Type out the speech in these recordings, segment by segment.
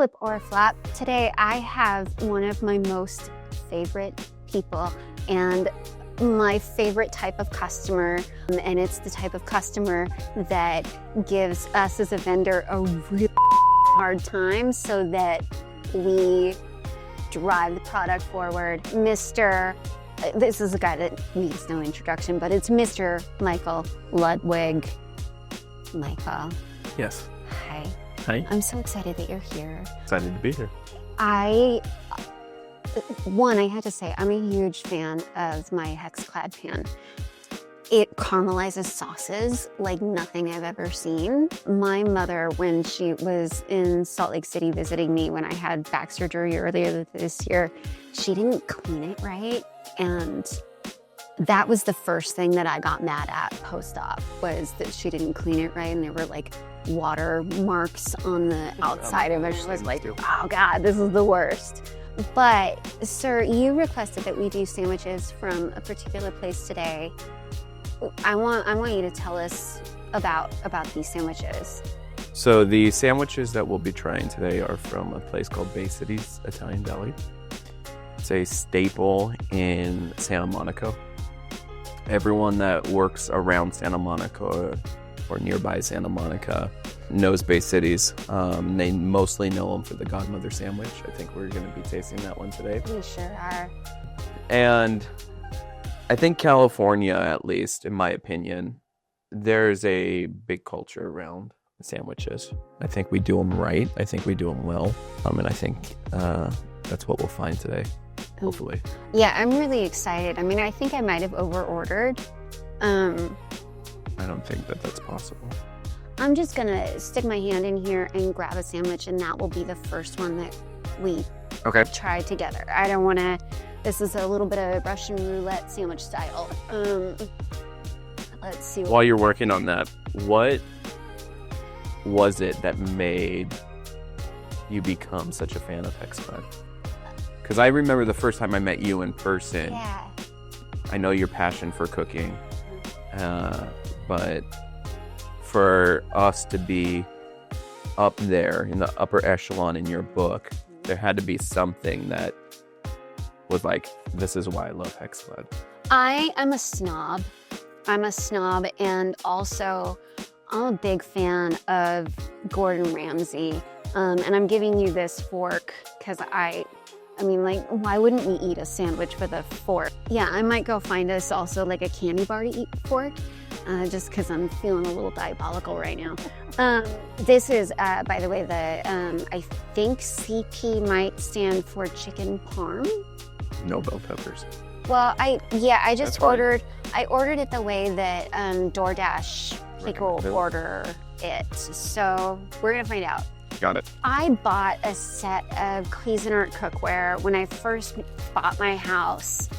Flip or Flop. Today I have one of my most favorite people and my favorite type of customer, and it's the type of customer that gives us as a vendor a really hard time so that we drive the product forward. This is a guy that needs no introduction, but it's Mr. Michael Ludwig. Michael. Yes. Hi. Hi. I'm so excited that you're here. Excited to be here. I had to say, I'm a huge fan of my HexClad pan. It caramelizes sauces like nothing I've ever seen. My mother, when she was in Salt Lake City visiting me when I had back surgery earlier this year, she didn't clean it right. And that was the first thing that I got mad at post-op, was that she didn't clean it right. And there were like water marks on the outside of it. She was like, oh God, this is the worst. But sir, you requested that we do sandwiches from a particular place today. I want you to tell us about these sandwiches. So the sandwiches that we'll be trying today are from a place called Bay City's Italian Deli. It's a staple in Santa Monica. Everyone that works around Santa Monica or nearby Santa Monica knows Bay City's. They mostly know them for the Godmother sandwich. I think we're going to be tasting that one today. We sure are. And I think California, at least, in my opinion, there's a big culture around sandwiches. I think we do them right. I think we do them well. And I think that's what we'll find today, hopefully. Yeah, I'm really excited. I mean, I think I might have over-ordered. I don't think that that's possible. I'm just gonna stick my hand in here and grab a sandwich, and that will be the first one that we try together. I don't wanna, this is a little bit of Russian roulette sandwich style. Let's see. While you're working on that, what was it that made you become such a fan of HexClad? Because I remember the first time I met you in person. Yeah. I know your passion for cooking, but for us to be up there in the upper echelon in your book, there had to be something that was like, this is why I love HexClad. I am a snob. I'm a snob, and also I'm a big fan of Gordon Ramsay. And I'm giving you this fork because I mean, like, why wouldn't we eat a sandwich with a fork? Yeah, I might go find us also like a candy bar to eat fork, just because I'm feeling a little diabolical right now. This is, by the way, I think CP might stand for chicken parm. No bell peppers. Well, I ordered it the way that DoorDash people order it. So we're gonna find out. Got it. I bought a set of Cuisinart cookware when I first bought my house,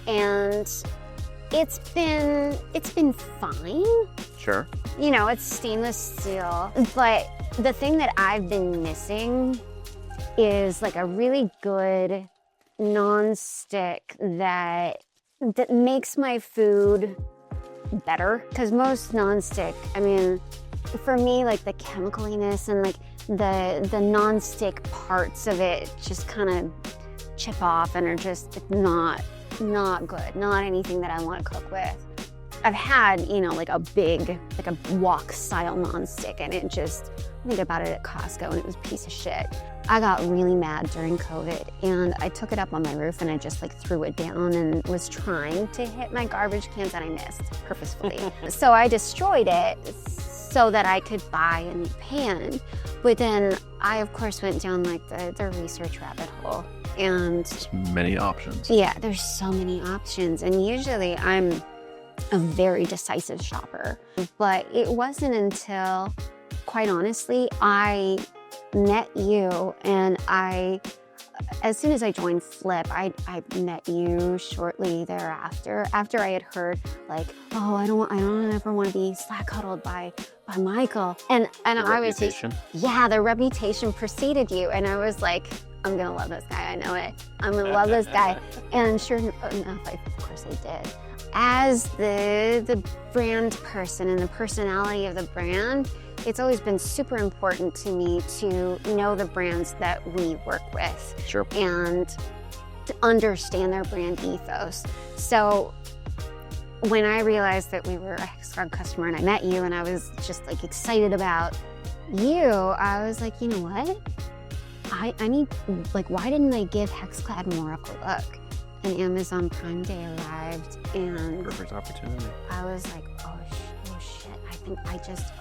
and it's been fine. Sure. You know, it's stainless steel, but the thing that I've been missing is like a really good non-stick that makes my food better. Because most non-stick, I mean, for me, like the chemicaliness and like the non-stick parts of it just kind of chip off and are just not good. Not anything that I want to cook with. I've had, you know, like a wok style non-stick, and I think I bought it at Costco and it was a piece of shit. I got really mad during COVID, and I took it up on my roof and I just like threw it down and was trying to hit my garbage cans, and I missed purposefully. So I destroyed it so that I could buy a new pan. But then I, of course, went down like the research rabbit hole. And there's many options. Yeah, there's so many options. And usually I'm a very decisive shopper. But it wasn't until, quite honestly, I met you, and as soon as I joined Flip, I met you shortly thereafter. After I had heard like, oh, I don't ever want to be slack cuddled by Michael, and I was just, yeah, the reputation preceded you, and I was like, I'm gonna love this guy. I know it. I'm gonna love this guy, and sure enough, of course I did. As the brand person and the personality of the brand, it's always been super important to me to know the brands that we work with. Sure. And to understand their brand ethos. So when I realized that we were a HexClad customer and I met you and I was just like excited about you, I was like, you know what? I need, like, why didn't I give HexClad more of a look? And Amazon Prime Day arrived and Perfect opportunity. I was like, oh shit, I think I just,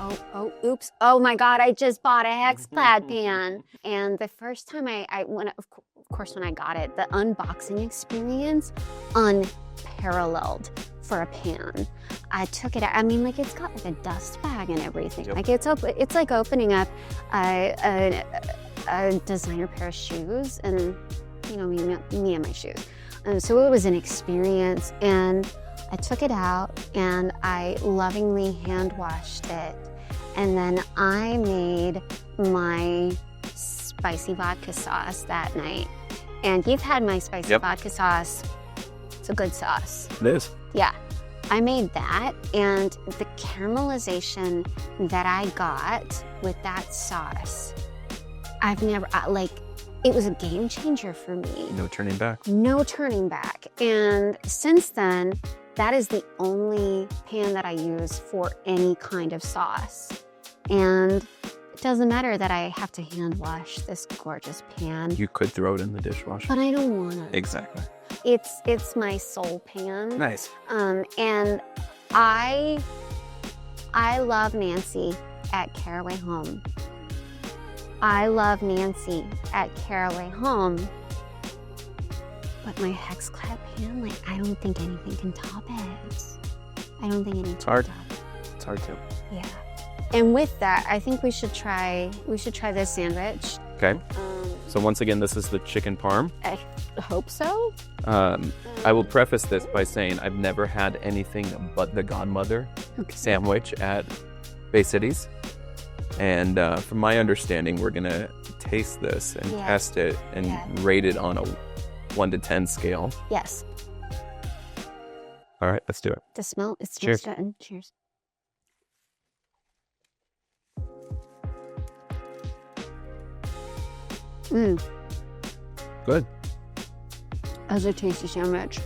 oops, oh my God, I just bought a HexClad pan. And the first time of course, when I got it, the unboxing experience, unparalleled for a pan. I took it out, I mean, like, it's got like a dust bag and everything. Yep. Like, it's like opening up a designer pair of shoes and, you know, me and my shoes. So it was an experience, and I took it out and I lovingly hand washed it. And then I made my spicy vodka sauce that night. And you've had my spicy vodka sauce. It's a good sauce. It is. Yeah. I made that, and the caramelization that I got with that sauce, I've never, it was a game changer for me. No turning back. No turning back. And since then, that is the only pan that I use for any kind of sauce. And it doesn't matter that I have to hand wash this gorgeous pan. You could throw it in the dishwasher. But I don't want to. Exactly. It's my soul pan. Nice. And I love Nancy at Caraway Home. I love Nancy at Caraway Home, but my HexClad pan, like, I don't think anything can top it. I don't think anything can top it. It's hard to. Yeah. And with that, I think we should try this sandwich. Okay. So once again, this is the chicken parm. I hope so. I will preface this by saying I've never had anything but the Godmother sandwich at Bay Cities. And from my understanding, we're gonna taste this and test it and rate it on a 1 to 10 scale. Yes. All right, let's do it. It smells Cheers. good. Cheers. Good. That's a tasty sandwich.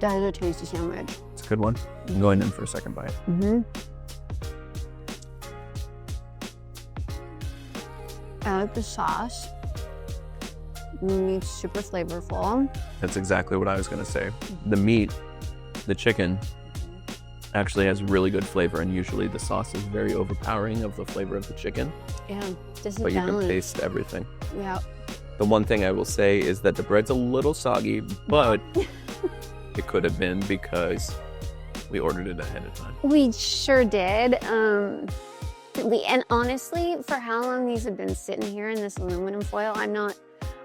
That is a tasty sandwich. It's a good one. I'm going in for a second bite. Mm-hmm. I like the sauce. Meat's super flavorful. That's exactly what I was gonna say. The meat, the chicken, actually has really good flavor, and usually the sauce is very overpowering of the flavor of the chicken. Yeah, this is But you balanced. can taste everything. Yeah. The one thing I will say is that the bread's a little soggy, but it could have been because we ordered it ahead of time. We sure did. And honestly, for how long these have been sitting here in this aluminum foil,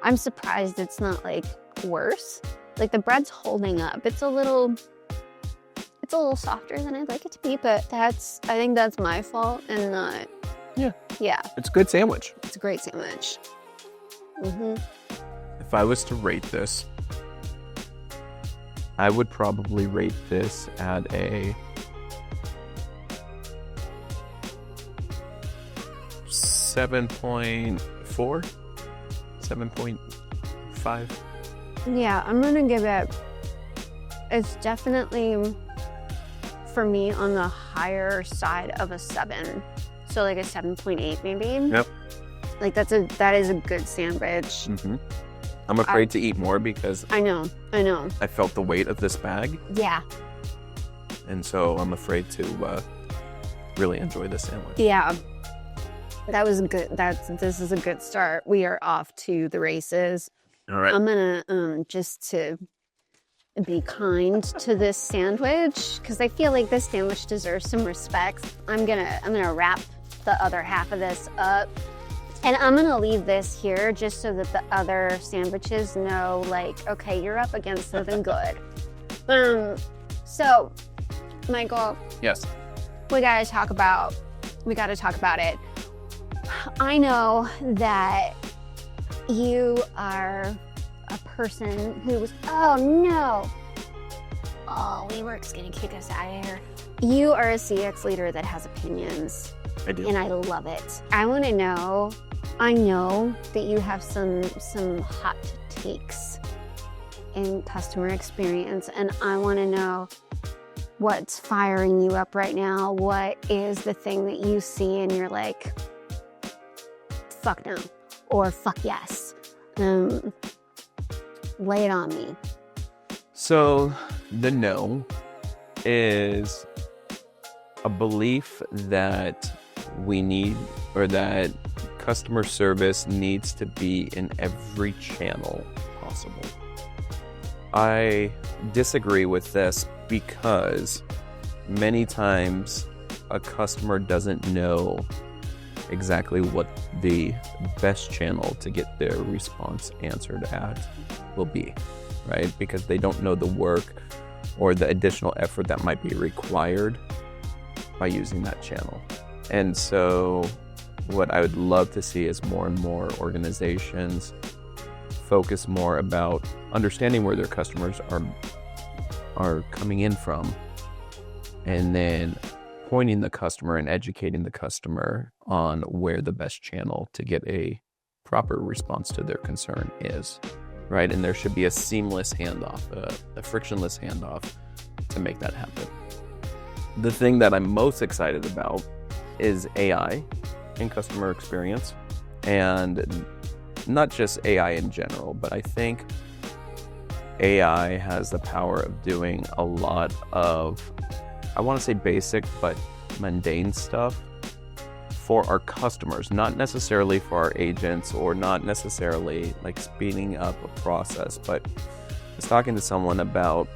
I'm surprised it's not like worse. Like, the bread's holding up. It's a little softer than I'd like it to be, but I think that's my fault and not. Yeah. It's a good sandwich. It's a great sandwich. Mm-hmm. If I was to rate this, I would probably rate this at a 7.4, 7.5. Yeah, I'm gonna give it, it's definitely, for me, on the higher side of a 7. So like a 7.8 maybe. Yep. Like, that is a good sandwich. Mm-hmm. I'm afraid to eat more because I know. I felt the weight of this bag. Yeah. And so I'm afraid to really enjoy this sandwich. Yeah. That was good. This is a good start. We are off to the races. All right. I'm gonna just to be kind to this sandwich, because I feel like this sandwich deserves some respect. I'm gonna wrap the other half of this up, and I'm gonna leave this here just so that the other sandwiches know, like, okay, you're up against something good. So, Michael. Yes. We gotta talk about it. I know that you are a person who was, oh no. Oh, WeWork's gonna kick us out of here. You are a CX leader that has opinions. I do. And I love it. I want to know, I know that you have some hot takes in customer experience, and I want to know what's firing you up right now. What is the thing that you see and you're like, fuck no, or fuck yes? Lay it on me. So the no is a belief that we need, or that customer service needs to be in every channel possible. I disagree with this because many times a customer doesn't know exactly what the best channel to get their response answered at will be, right? Because they don't know the work or the additional effort that might be required by using that channel. And so what I would love to see is more and more organizations focus more about understanding where their customers are coming in from, and then pointing the customer and educating the customer on where the best channel to get a proper response to their concern is, right? And there should be a seamless handoff, a frictionless handoff to make that happen. The thing that I'm most excited about is AI in customer experience, and not just AI in general, but I think AI has the power of doing a lot of, I want to say basic, but mundane stuff for our customers, not necessarily for our agents, or not necessarily like speeding up a process. But I was talking to someone about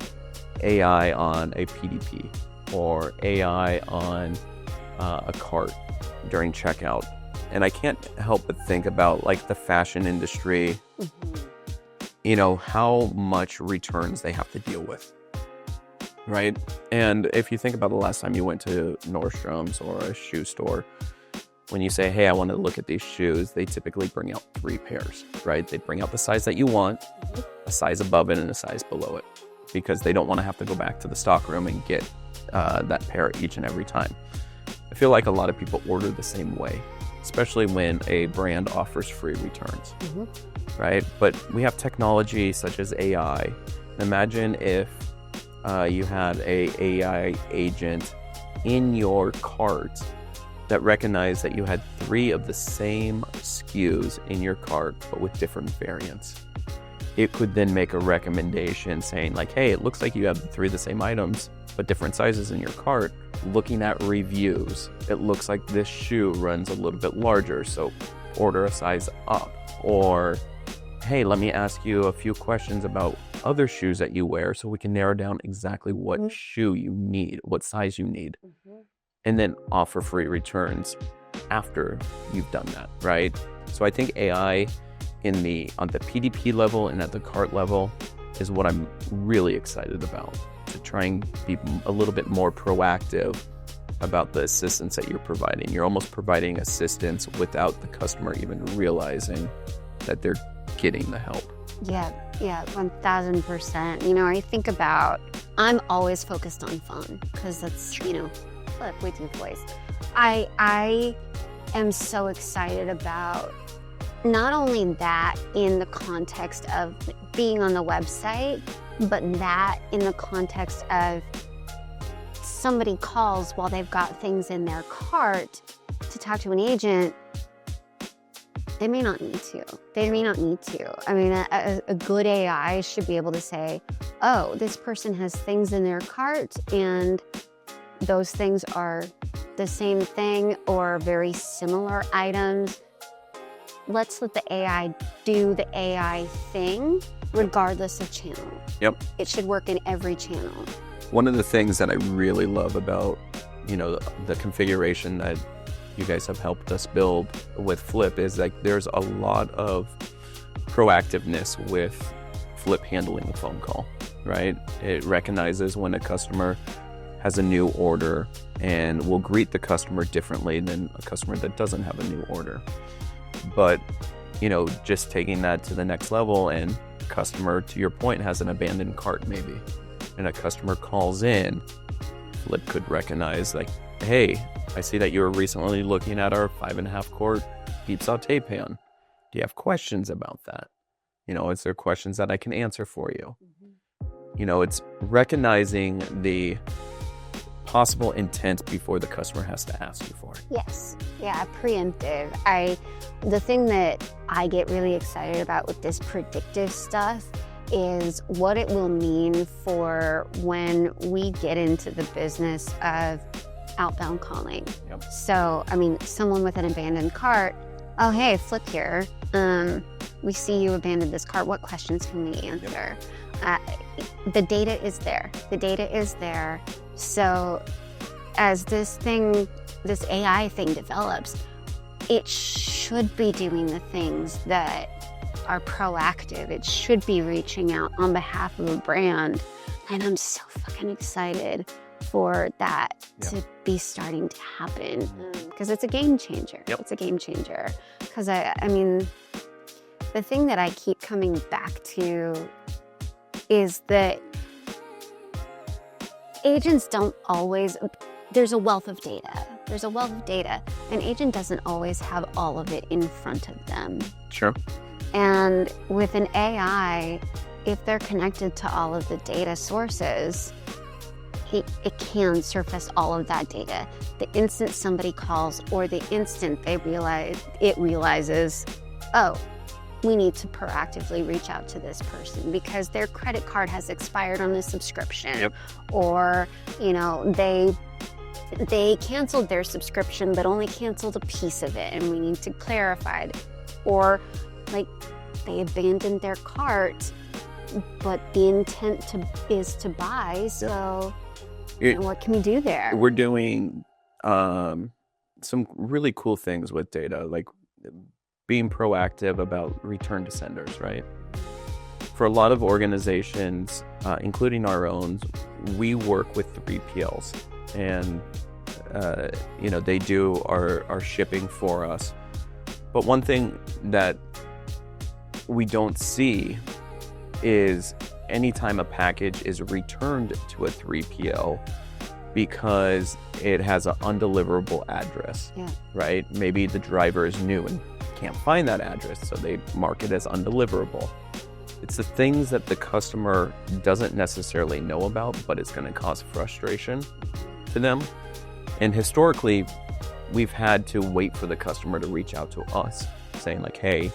AI on a PDP, or AI on a cart during checkout. And I can't help but think about like the fashion industry, you know, how much returns they have to deal with, right? And if you think about the last time you went to Nordstrom's or a shoe store, when you say, hey, I want to look at these shoes, they typically bring out 3 pairs, right? They bring out the size that you want, a size above it, and a size below it, because they don't want to have to go back to the stockroom and get that pair each and every time. I feel like a lot of people order the same way, especially when a brand offers free returns, right? But we have technology such as AI. Imagine if you had a AI agent in your cart that recognized that you had 3 of the same SKUs in your cart, but with different variants. It could then make a recommendation saying like, hey, it looks like you have 3 of the same items, but different sizes in your cart. Looking at reviews, it looks like this shoe runs a little bit larger, so order a size up. Or, hey, let me ask you a few questions about other shoes that you wear so we can narrow down exactly what shoe you need, what size you need, and then offer free returns after you've done that, right? So I think AI on the PDP level and at the cart level is what I'm really excited about, to try and be a little bit more proactive about the assistance that you're providing. You're almost providing assistance without the customer even realizing that they're getting the help. Yeah, 1000%. You know, I think about, I'm always focused on fun because that's, you know, look, with your voice. I am so excited about not only that in the context of being on the website, but that in the context of somebody calls while they've got things in their cart to talk to an agent. They may not need to. I mean, a good AI should be able to say, oh, this person has things in their cart and those things are the same thing or very similar items. Let's let the AI do the AI thing regardless of channel. Yep. It should work in every channel. One of the things that I really love about, you know, the configuration that you guys have helped us build with Flip is like there's a lot of proactiveness with Flip handling the phone call, right? It recognizes when a customer has a new order and will greet the customer differently than a customer that doesn't have a new order. But, you know, just taking that to the next level, and customer, to your point, has an abandoned cart maybe, and a customer calls in, Flip could recognize, like, hey, I see that you were recently looking at our 5.5 quart beef saute pan. Do you have questions about that? Is there questions that I can answer for you? It's recognizing the possible intent before the customer has to ask you for it. Yes. Yeah, preemptive. The thing that I get really excited about with this predictive stuff is what it will mean for when we get into the business of outbound calling. Yep. So, someone with an abandoned cart, oh, hey, Flip here. We see you abandoned this cart. What questions can we answer? Yep. The data is there. So as this AI thing develops, it should be doing the things that are proactive. It should be reaching out on behalf of a brand. And I'm so fucking excited for that to be starting to happen, because it's a game changer. Yep. It's a game changer. Because the thing that I keep coming back to is that agents don't always, there's a wealth of data. An agent doesn't always have all of it in front of them. Sure. And with an AI, if they're connected to all of the data sources, it can surface all of that data. The instant somebody calls, or the instant it realizes, oh, we need to proactively reach out to this person because their credit card has expired on this subscription. Yep. Or, they canceled their subscription but only canceled a piece of it and we need to clarify it. Or they abandoned their cart but the intent is to buy, so what can we do there? We're doing some really cool things with data, like being proactive about return to senders, right? For a lot of organizations, including our own, we work with 3PLs, and they do our shipping for us. But one thing that we don't see is anytime a package is returned to a 3PL because it has an undeliverable address, right? Maybe the driver is new and can't find that address, so they mark it as undeliverable. It's the things that the customer doesn't necessarily know about, but it's going to cause frustration to them. And historically, we've had to wait for the customer to reach out to us saying like, hey,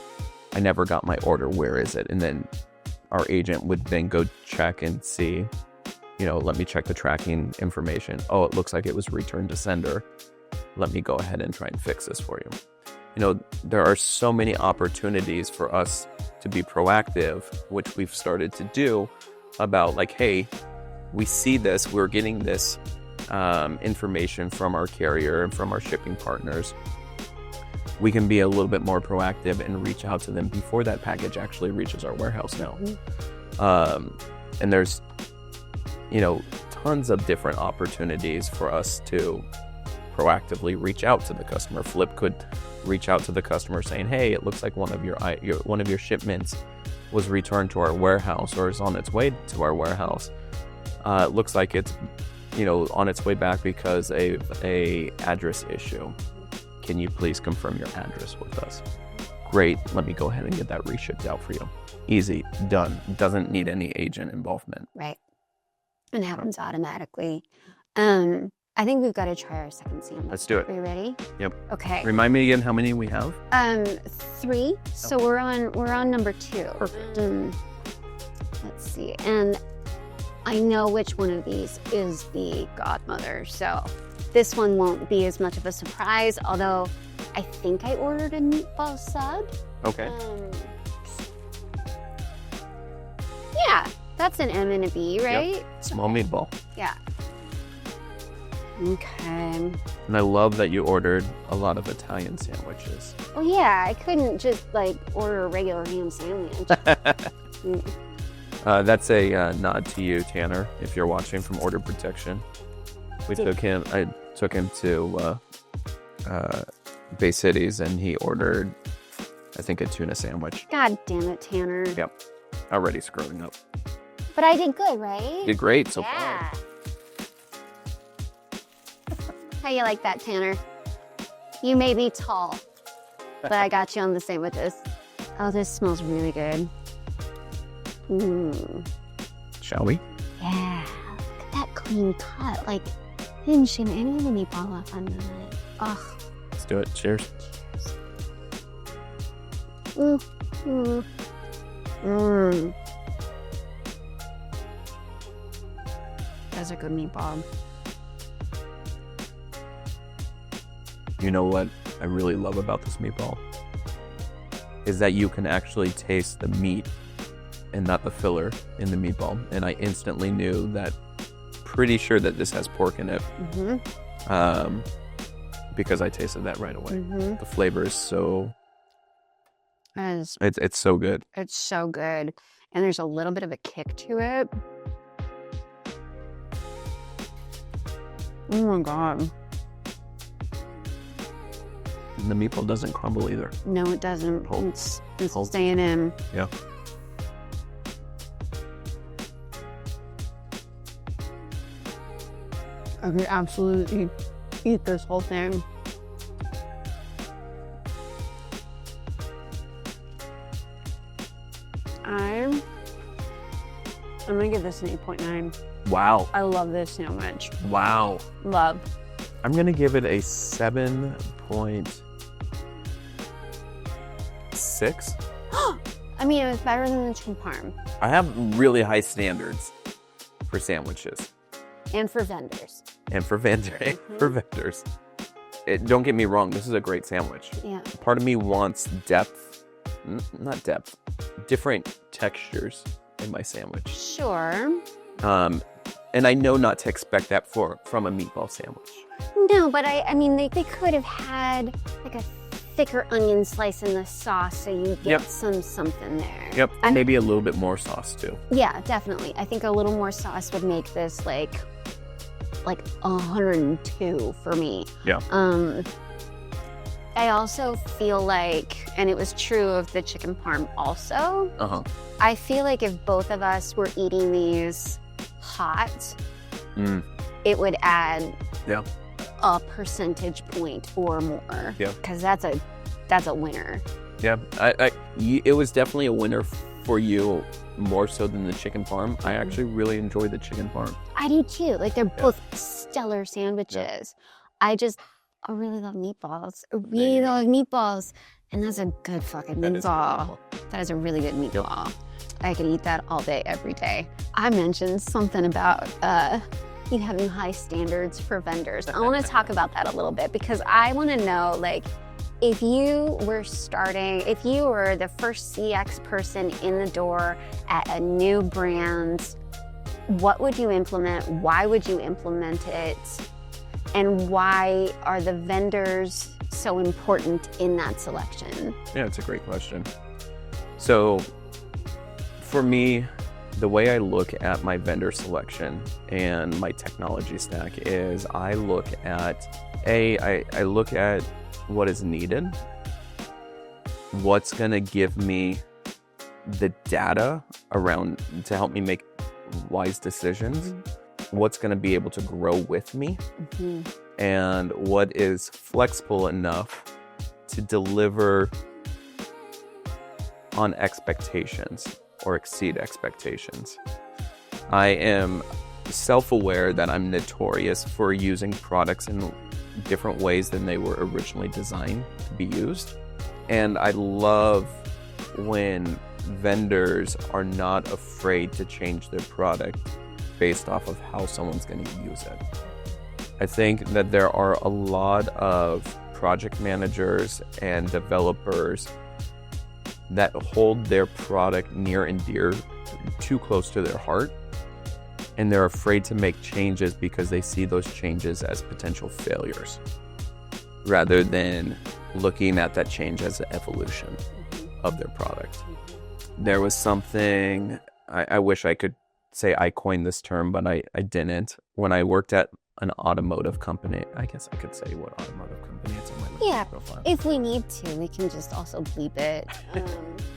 I never got my order, where is it? And then our agent would then go check and see, let me check the tracking information. Oh, it looks like it was returned to sender. Let me go ahead and try and fix this for you. There are so many opportunities for us to be proactive, which we've started to do about like, hey, we see this, we're getting this information from our carrier and from our shipping partners. We can be a little bit more proactive and reach out to them before that package actually reaches our warehouse now. And there's, tons of different opportunities for us to proactively reach out to the customer. Flip could reach out to the customer saying, hey, it looks like one of your shipments was returned to our warehouse or is on its way to our warehouse. It looks like it's, on its way back because of a address issue. Can you please confirm your address with us? Great, let me go ahead and get that reshipped out for you. Easy, done. Doesn't need any agent involvement. Right. And happens automatically. I think we've got to try our second sandwich. Let's do it. Are you ready? Yep. Okay. Remind me again how many we have? 3. So we're on number 2. Perfect. Let's see. And I know which one of these is the godmother, so this one won't be as much of a surprise, although I think I ordered a meatball sub. Okay. Yeah, that's an M and a B, right? Yep. Small meatball. Yeah. Okay. And I love that you ordered a lot of Italian sandwiches. Well, yeah, I couldn't just order a regular ham sandwich. That's a nod to you, Tanner, if you're watching from Order Protection. I took him to Bay Cities and he ordered, I think, a tuna sandwich. God damn it, Tanner. Yep. Already screwing up. But I did good, right? You did great so far. How you like that, Tanner? You may be tall, but I got you on the sandwiches. Oh, this smells really good. Shall we? Yeah, look at that clean cut. Like, I didn't shim any of the meatball off on that. Ugh. Let's do it. Cheers. That's a good meatball. You know what I really love about this meatball? Is that you can actually taste the meat and not the filler in the meatball. And I instantly knew that, pretty sure that this has pork in it. Because I tasted that right away. The flavor is so... It's so good. It's so good. And there's a little bit of a kick to it. Oh my God. And the meatball doesn't crumble either. No, it doesn't. Hold. It's staying in. Yeah. I could absolutely eat this whole thing. I'm gonna give this an 8.9. Wow. I love this sandwich. Wow. Love. I'm going to give it a 7.6. I mean, it was better than the chicken parm. I have really high standards for sandwiches. And for vendors. And for vendors. Don't get me wrong, this is a great sandwich. Yeah. Part of me wants depth, not depth, different textures in my sandwich. Sure. And I know not to expect that from a meatball sandwich. No, but I mean, they could have had like a thicker onion slice in the sauce so you get something there. Yep, maybe a little bit more sauce too. Yeah, definitely. I think a little more sauce would make this like 102 for me. Yeah. I also feel like, and it was true of the chicken parm also, I feel like if both of us were eating these hot, it would add a percentage point or more. Yeah. Because that's a winner. Yeah, it was definitely a winner for you more so than the chicken parm. I actually really enjoyed the chicken parm. I do too. Like, they're both stellar sandwiches. I really love meatballs. And that's a good fucking meatball. That is a really good meatball. I could eat that all day, every day. I mentioned something about you having high standards for vendors. I want to talk about that a little bit because I want to know, like, if you were the first CX person in the door at a new brand, what would you implement? Why would you implement it? And why are the vendors so important in that selection? Yeah, it's a great question. So for me, the way I look at my vendor selection and my technology stack is I look at what is needed, what's going to give me the data around to help me make wise decisions, what's going to be able to grow with me, and what is flexible enough to deliver on expectations or exceed expectations. I am self-aware that I'm notorious for using products in different ways than they were originally designed to be used. And I love when vendors are not afraid to change their product based off of how someone's going to use it. I think that there are a lot of project managers and developers that hold their product near and dear, too close to their heart, and they're afraid to make changes because they see those changes as potential failures, rather than looking at that change as an evolution of their product. There was something, I wish I could say I coined this term, but I didn't. When I worked at an automotive company, I guess I could say what automotive company it's on my LinkedIn profile. If we need to, we can just also bleep it.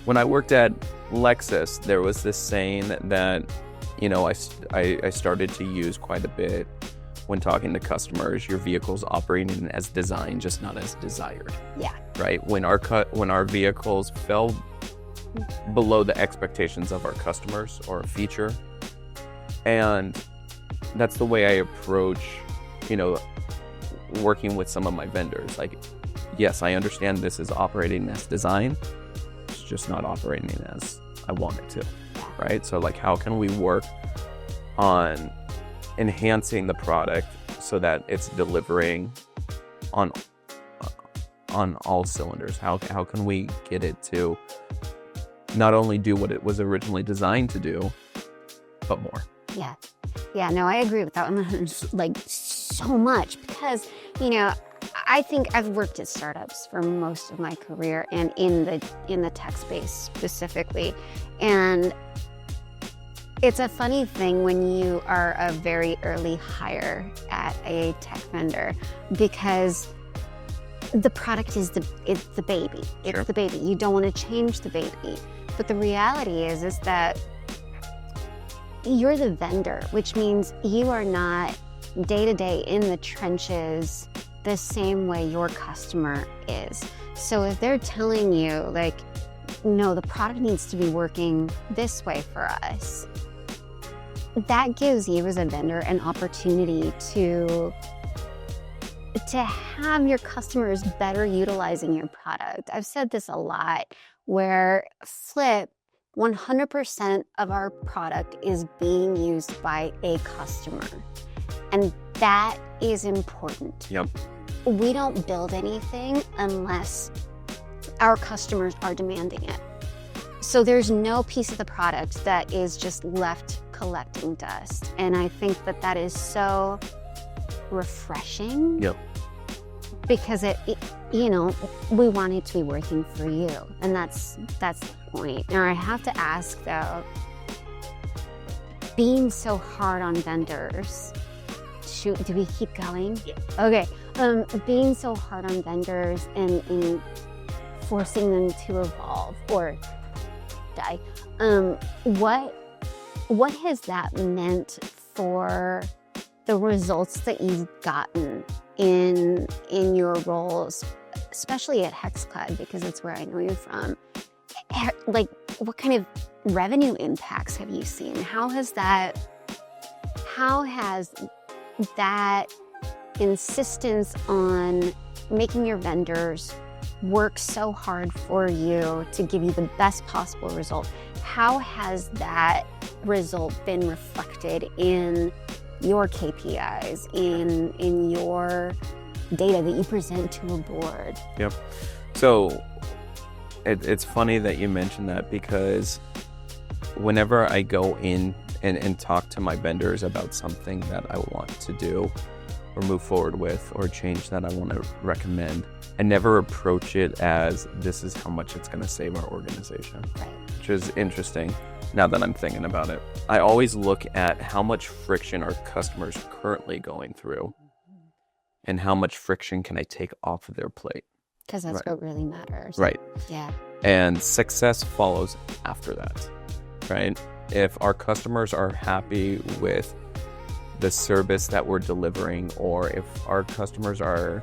When I worked at Lexus, there was this saying that, you know, I started to use quite a bit when talking to customers, your vehicle's operating as designed, just not as desired. Yeah. Right? When our vehicles fell below the expectations of our customers or a feature, and that's the way I approach, working with some of my vendors. Like, yes, I understand this is operating as designed, it's just not operating as I want it to, right? So like, how can we work on enhancing the product so that it's delivering on all cylinders? How can we get it to not only do what it was originally designed to do, but more? Yeah, no, I agree with that one like so much, because I think I've worked at startups for most of my career, and in the tech space specifically, and it's a funny thing when you are a very early hire at a tech vendor, because the product is the baby. It's Sure. the baby. You don't want to change the baby. But the reality is that you're the vendor, which means you are not day to day in the trenches the same way your customer is. So if they're telling you, like, no, the product needs to be working this way for us, that gives you as a vendor an opportunity to have your customers better utilizing your product. I've said this a lot, where Flip, 100% of our product is being used by a customer. And that is important. Yep. We don't build anything unless our customers are demanding it. So there's no piece of the product that is just left collecting dust. And I think that is so refreshing. Yep. Because we want it to be working for you. And that's the point. Now I have to ask though, being so hard on vendors, do we keep going? Yeah. Okay. Being so hard on vendors and forcing them to evolve or die. What has that meant for the results that you've gotten in your roles, especially at HexClad, because it's where I know you from? Like, what kind of revenue impacts have you seen? How has that insistence on making your vendors work so hard for you to give you the best possible result, how has that result been reflected in your KPIs, in your data that you present to a board? Yep. So it's funny that you mentioned that, because whenever I go in and talk to my vendors about something that I want to do or move forward with, or change that I want to recommend, I never approach it as this is how much it's going to save our organization, Right. which is interesting now that I'm thinking about it. I always look at how much friction our customers are currently going through, and how much friction can I take off of their plate. Because that's Right. what really matters. Right. Yeah. And success follows after that, right? If our customers are happy with the service that we're delivering, or if our customers are,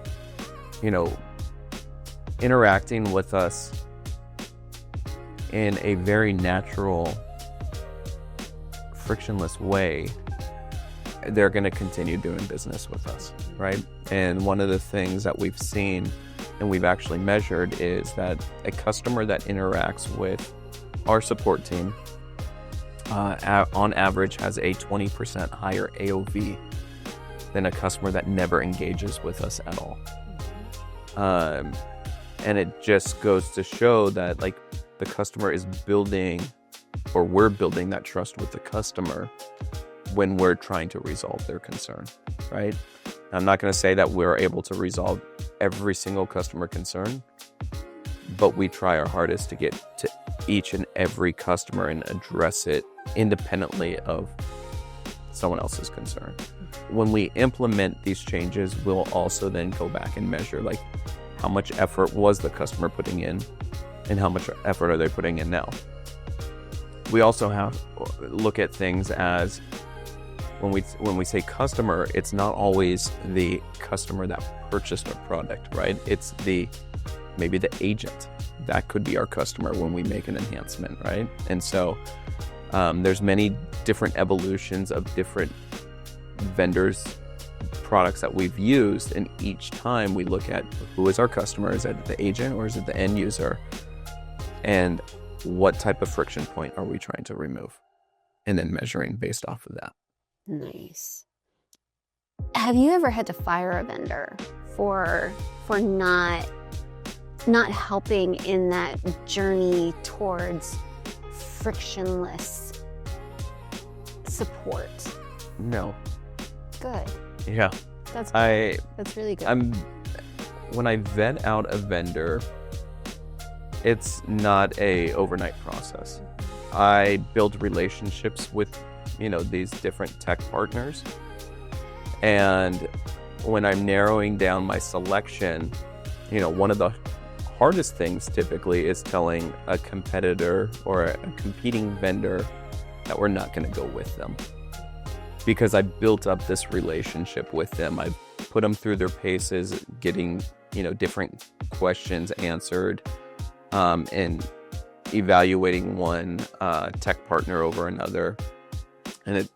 interacting with us in a very natural, frictionless way, they're going to continue doing business with us, right? And one of the things that we've seen and we've actually measured is that a customer that interacts with our support team on average has a 20% higher AOV than a customer that never engages with us at all. And it just goes to show that, like, the customer is building, or we're building that trust with the customer when we're trying to resolve their concern, right? I'm not going to say that we're able to resolve every single customer concern, but we try our hardest to get to each and every customer and address it independently of someone else's concern. When we implement these changes, we'll also then go back and measure, like, how much effort was the customer putting in and how much effort are they putting in now. We also look at things as, when we say customer, it's not always the customer that purchased our product, right? It's maybe the agent. That could be our customer when we make an enhancement, right? And so there's many different evolutions of different vendors' products that we've used, and each time we look at who is our customer. Is it the agent or is it the end user? And what type of friction point are we trying to remove? And then measuring based off of that. Nice. Have you ever had to fire a vendor for not helping in that journey towards frictionless support? No. Good. Yeah. That's really good. When I vet out a vendor, it's not a overnight process. I build relationships with, these different tech partners. And when I'm narrowing down my selection, one of the hardest things typically is telling a competitor or a competing vendor that we're not going to go with them. Because I built up this relationship with them. I put them through their paces, getting, different questions answered, and evaluating one tech partner over another. And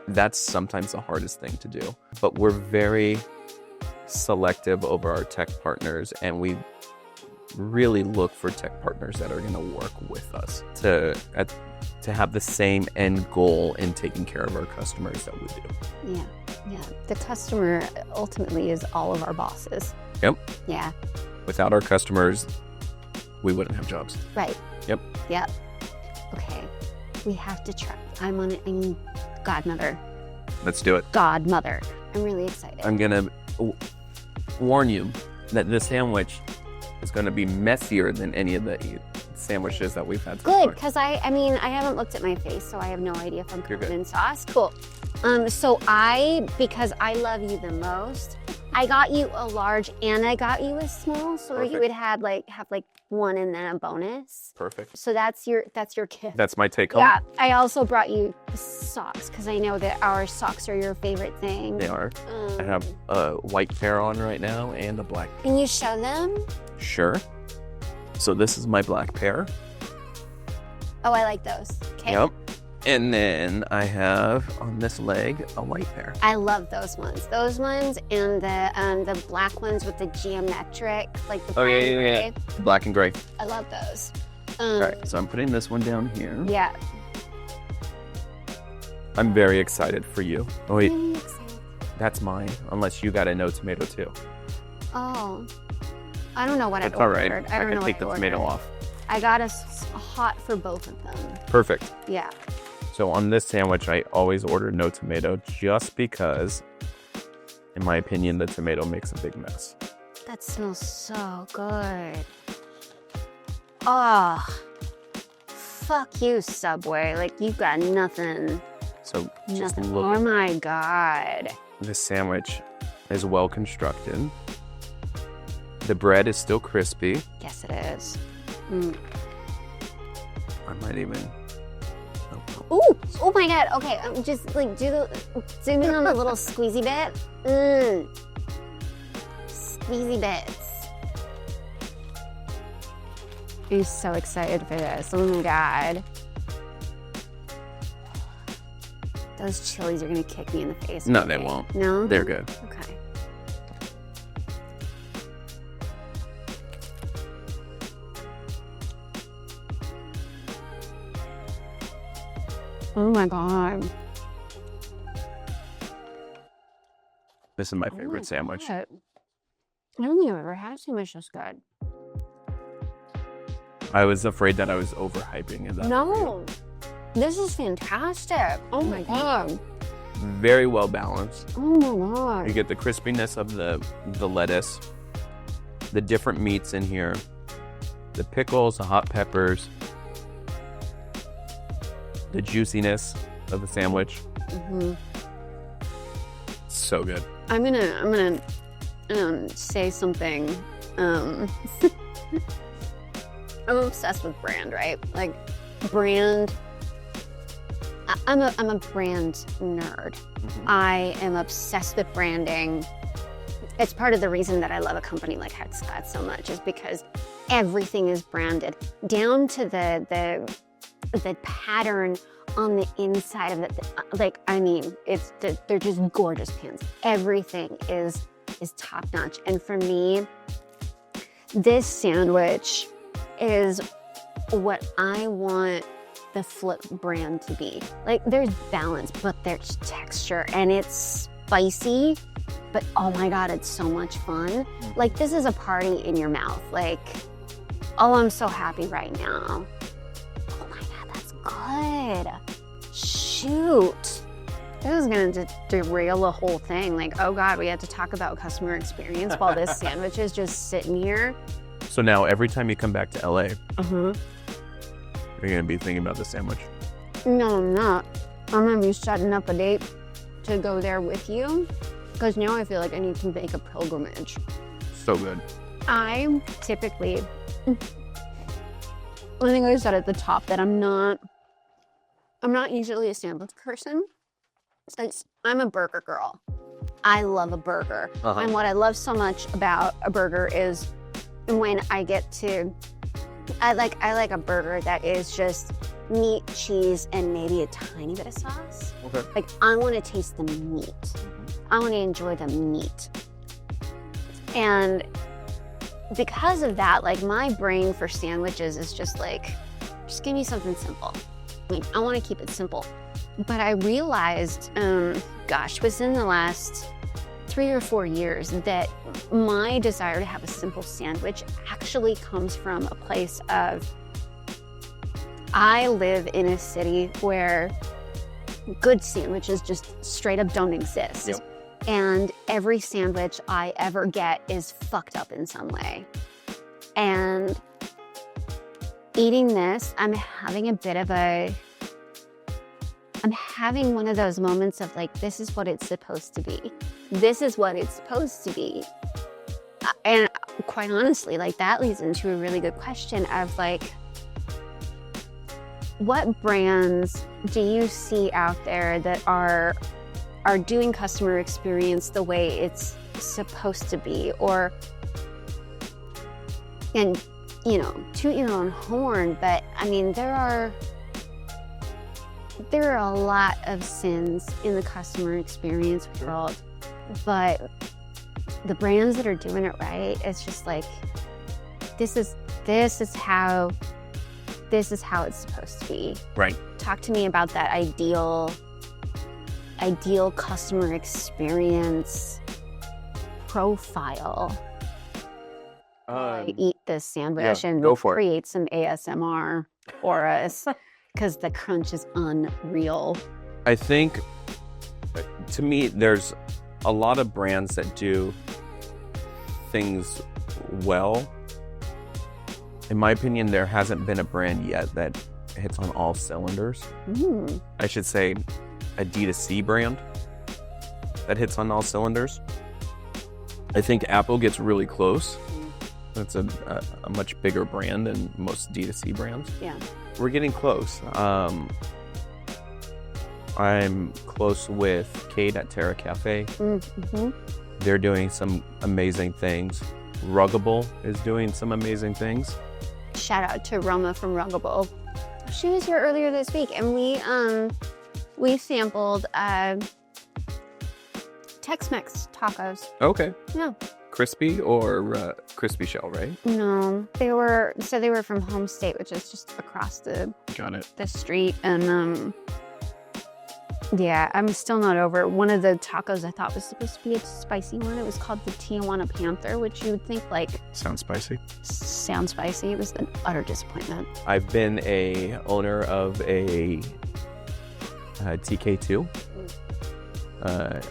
that's sometimes the hardest thing to do. But we're very selective over our tech partners, and we really look for tech partners that are going to work with us to have the same end goal in taking care of our customers that we do. Yeah. The customer ultimately is all of our bosses. Yep. Yeah. Without our customers, we wouldn't have jobs. Right. Yep. Okay. We have to try. I'm godmother. Let's do it. Godmother. I'm really excited. I'm going to warn you that this sandwich is going to be messier than any of the sandwiches that we've had so far. Good, because I haven't looked at my face, so I have no idea if I'm covered in sauce. Cool. So because I love you the most, I got you a large and I got you a small, so Perfect. you would have one and then a bonus. Perfect. So that's your gift. That's my take home. Yeah. I also brought you socks because I know that our socks are your favorite thing. They are. I have a white pair on right now and a black. Can you show them? Sure. So this is my black pair. Oh, I like those. Okay. Yep. And then I have on this leg a white pair. I love those ones. Those ones and the black ones with the geometric, like the black and gray. Black and gray. I love those. All right, so I'm putting this one down here. Yeah. I'm very excited for you. Oh wait, I'm excited. that's mine. Unless you got a no tomato too. Oh, I don't know what That's I ordered. all right. I don't know can take what the I tomato ordered. off. I got a hot for both of them. Perfect. Yeah. So on this sandwich, I always order no tomato just because, in my opinion, the tomato makes a big mess. That smells so good. Oh, fuck you, Subway. Like, you got nothing. So just Nothing. look. Oh my God. This sandwich is well constructed. The bread is still crispy. Yes, it is. Mm. I might even. Ooh, oh my God. Okay, just zoom in on the little squeezy bit. Squeezy bits. I'm so excited for this. Oh my God. Those chilies are gonna kick me in the face. No, they won't. No? They're good. Okay. Oh my God. This is my favorite sandwich. God. I don't think I've ever had a sandwich this good. I was afraid that I was overhyping it. No, this is fantastic. Oh my God. Very well balanced. Oh my God. You get the crispiness of the lettuce, the different meats in here, the pickles, the hot peppers, the juiciness of the sandwich. Mm-hmm. So good. I'm gonna say something. I'm obsessed with brand, right? Like brand. I'm a brand nerd. I am obsessed with branding. It's part of the reason that I love a company like HexClad so much, is because everything is branded down to the pattern on the inside of it. Like, I mean, they're just gorgeous pants. Everything is top notch. And for me, this sandwich is what I want the Flip brand to be. Like, there's balance, but there's texture, and it's spicy, but oh my God, it's so much fun. Like, this is a party in your mouth. Like, oh, I'm so happy right now. Oh my God, that's good. Shoot. This is gonna derail the whole thing. Like, oh God, we had to talk about customer experience while this sandwich is just sitting here. So now every time you come back to LA, you're gonna be thinking about the sandwich. No, I'm not. I'm gonna be setting up a date to go there with you, because now I feel like I need to make a pilgrimage. So good. I typically, I think I said at the top that I'm not usually a sandwich person, since I'm a burger girl. I love a burger. And what I love so much about a burger is when I get to, I like a burger that is just meat, cheese, and maybe a tiny bit of sauce. Okay. Like, I want to taste the meat. I want to enjoy the meat. And because of that, like, my brain for sandwiches is just like, just give me something simple. Like, I want to keep it simple. But I realized, within the last 3 or 4 years, that my desire to have a simple sandwich actually comes from a place of, I live in a city where good sandwiches just straight up don't exist. Yep. And every sandwich I ever get is fucked up in some way. And eating this, I'm having one of those moments of like, this is what it's supposed to be. This is what it's supposed to be. And quite honestly, like, that leads into a really good question of like, what brands do you see out there that are doing customer experience the way it's supposed to be? Or, and, you know, toot your own horn, but I mean, there are a lot of sins in the customer experience world, but the brands that are doing it right, it's just like, this is how it's supposed to be. Right. Talk to me about that ideal customer experience profile. I eat this sandwich and go for it. Create some ASMR for us, because the crunch is unreal. I think, to me, there's a lot of brands that do things well. In my opinion, there hasn't been a brand yet that hits on all cylinders. I should say a D2C brand that hits on all cylinders. I think Apple gets really close. That's a much bigger brand than most D2C brands. Yeah. We're getting close. I'm close with Kate at Terra Cafe. They're doing some amazing things. Ruggable is doing some amazing things. Shout out to Roma from Ruggable. She was here earlier this week, and we sampled Tex-Mex tacos. Okay. Yeah. Crispy or crispy shell, right? No, they were from Home State, which is just across the street, and yeah, I'm still not over it. One of the tacos I thought was supposed to be a spicy one. It was called the Tijuana Panther, which you would think like sounds spicy. It was an utter disappointment. I've been a owner of a TK2,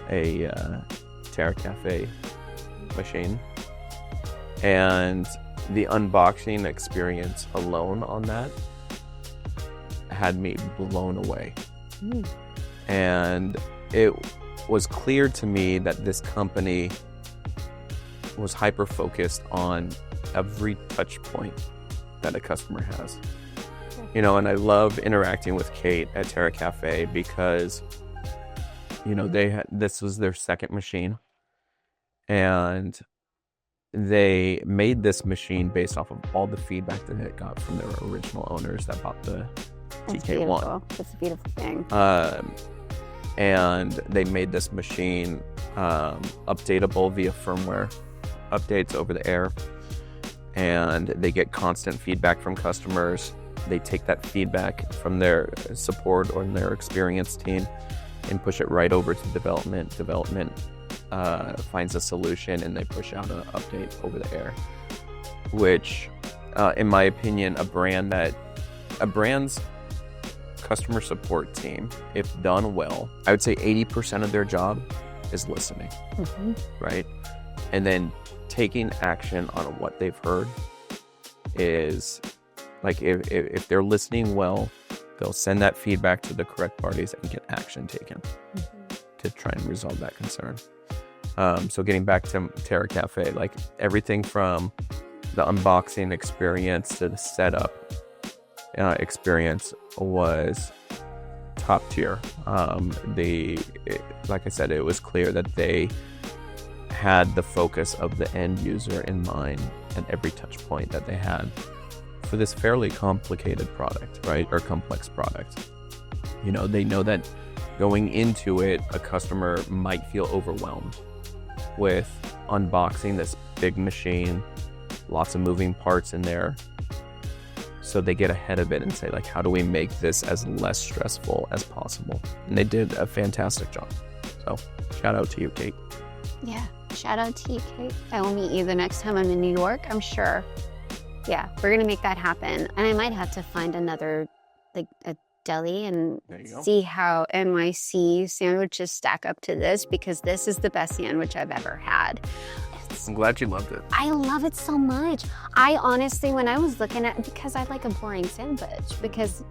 a Terra Cafe machine, and the unboxing experience alone on that had me blown away. And it was clear to me that this company was hyper focused on every touch point that a customer has. You know, and I love interacting with Kate at Terra Cafe because, you know, this was their second machine, and they made this machine based off of all the feedback that it got from their original owners that bought the TK1. That's a beautiful thing. And they made this machine updatable via firmware updates over the air, and they get constant feedback from customers. They take that feedback from their support or their experience team and push it right over to development. Development finds a solution, and they push out an update over the air, which, in my opinion, a brand's customer support team, if done well, I would say 80% of their job is listening, right? And then taking action on what they've heard is, like, if they're listening well, they'll send that feedback to the correct parties and get action taken to try and resolve that concern. So getting back to Terra Cafe, like everything from the unboxing experience to the setup experience was top tier. Like I said, it was clear that they had the focus of the end user in mind at every touch point that they had for this fairly complicated product, right? Or complex product. You know, they know that going into it, a customer might feel overwhelmed with unboxing this big machine, lots of moving parts in there. So they get ahead of it and say, like, how do we make this as less stressful as possible? And they did a fantastic job. So shout out to you, Kate. Yeah, shout out to you, Kate. I will meet you the next time I'm in New York, I'm sure. Yeah, we're going to make that happen. And I might have to find another, like, a deli and see how NYC sandwiches stack up to this, because this is the best sandwich I've ever had. I'm glad you loved it. I love it so much. I honestly, when I was looking at, because I like a boring sandwich, because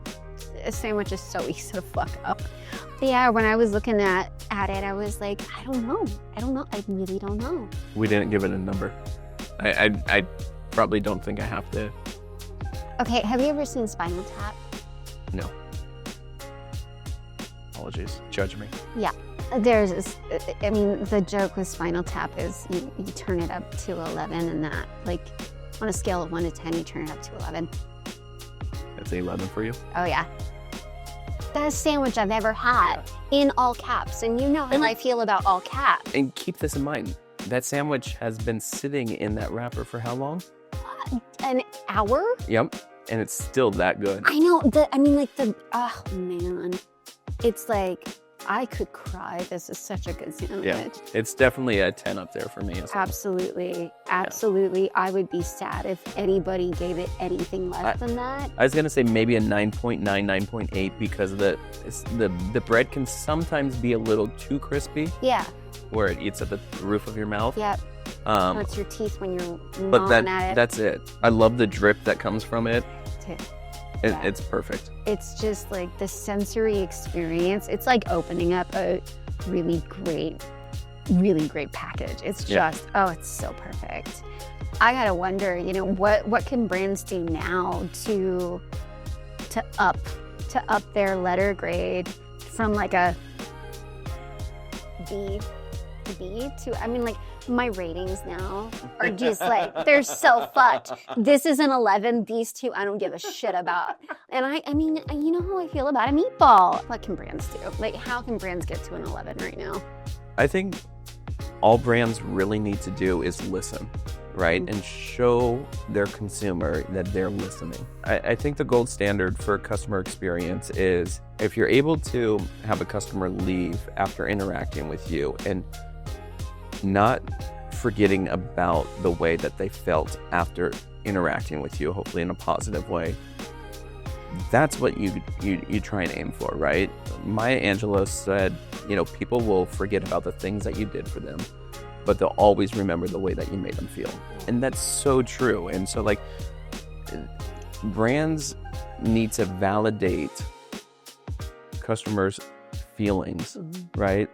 a sandwich is so easy to fuck up. But yeah, when I was looking at it, I was like, I don't know. I really don't know. We didn't give it a number. I probably don't think I have to. Okay, have you ever seen Spinal Tap? No. Apologies. Judge me. Yeah. There's this, I mean, the joke with Spinal Tap is you turn it up to 11, and that, like, on a scale of 1 to 10, you turn it up to 11. That's 11 for you? Oh, yeah. Best sandwich I've ever had, in all caps. And you know how I feel about all caps. And keep this in mind. That sandwich has been sitting in that wrapper for how long? An hour? Yep. And it's still that good. I know. Oh, man. It's like, I could cry. This is such a good sandwich. Yeah, it's definitely a 10 up there for me. Absolutely. Absolutely. Yeah. I would be sad if anybody gave it anything less than that. I was going to say maybe a 9.9, 9.8 because the bread can sometimes be a little too crispy. Yeah. Where it eats at the roof of your mouth. Yep. Hurts your teeth when you're gnawing at it. That's it. I love the drip that comes from it. It's perfect. It's just like the sensory experience. It's like opening up a really great package. It's just, it's so perfect. I gotta wonder, you know, what can brands do now to up their letter grade from like a B to, I mean, like, my ratings now are just like, they're so fucked. This is an 11, these two I don't give a shit about. And I mean, you know how I feel about a meatball. What can brands do? Like, how can brands get to an 11 right now? I think all brands really need to do is listen, right? And show their consumer that they're listening. I think the gold standard for customer experience is if you're able to have a customer leave after interacting with you and not forgetting about the way that they felt after interacting with you, hopefully in a positive way. That's what you try and aim for, right? Maya Angelou said, you know, people will forget about the things that you did for them, but they'll always remember the way that you made them feel. And that's so true. And so, like, brands need to validate customers' feelings, right?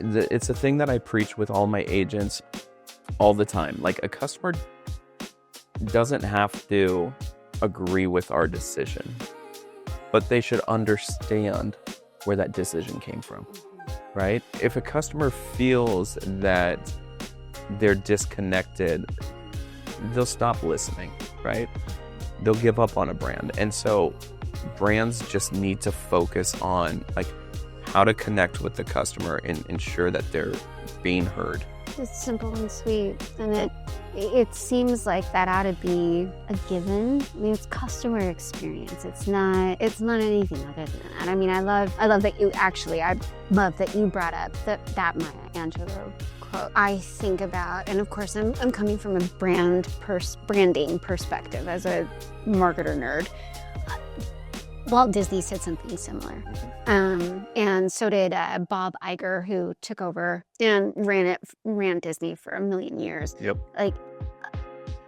It's a thing that I preach with all my agents all the time. Like, a customer doesn't have to agree with our decision, but they should understand where that decision came from, right? If a customer feels that they're disconnected, they'll stop listening, right? They'll give up on a brand. And so brands just need to focus on like how to connect with the customer and ensure that they're being heard. It's simple and sweet, and it seems like that ought to be a given. I mean, it's customer experience. It's not anything other than that. I mean, I love that you brought up that Maya Angelou quote. I think about, and of course, I'm coming from a branding perspective as a marketer nerd. Walt Disney said something similar. And so did Bob Iger, who took over and ran Disney for 1 million years. Yep. Like,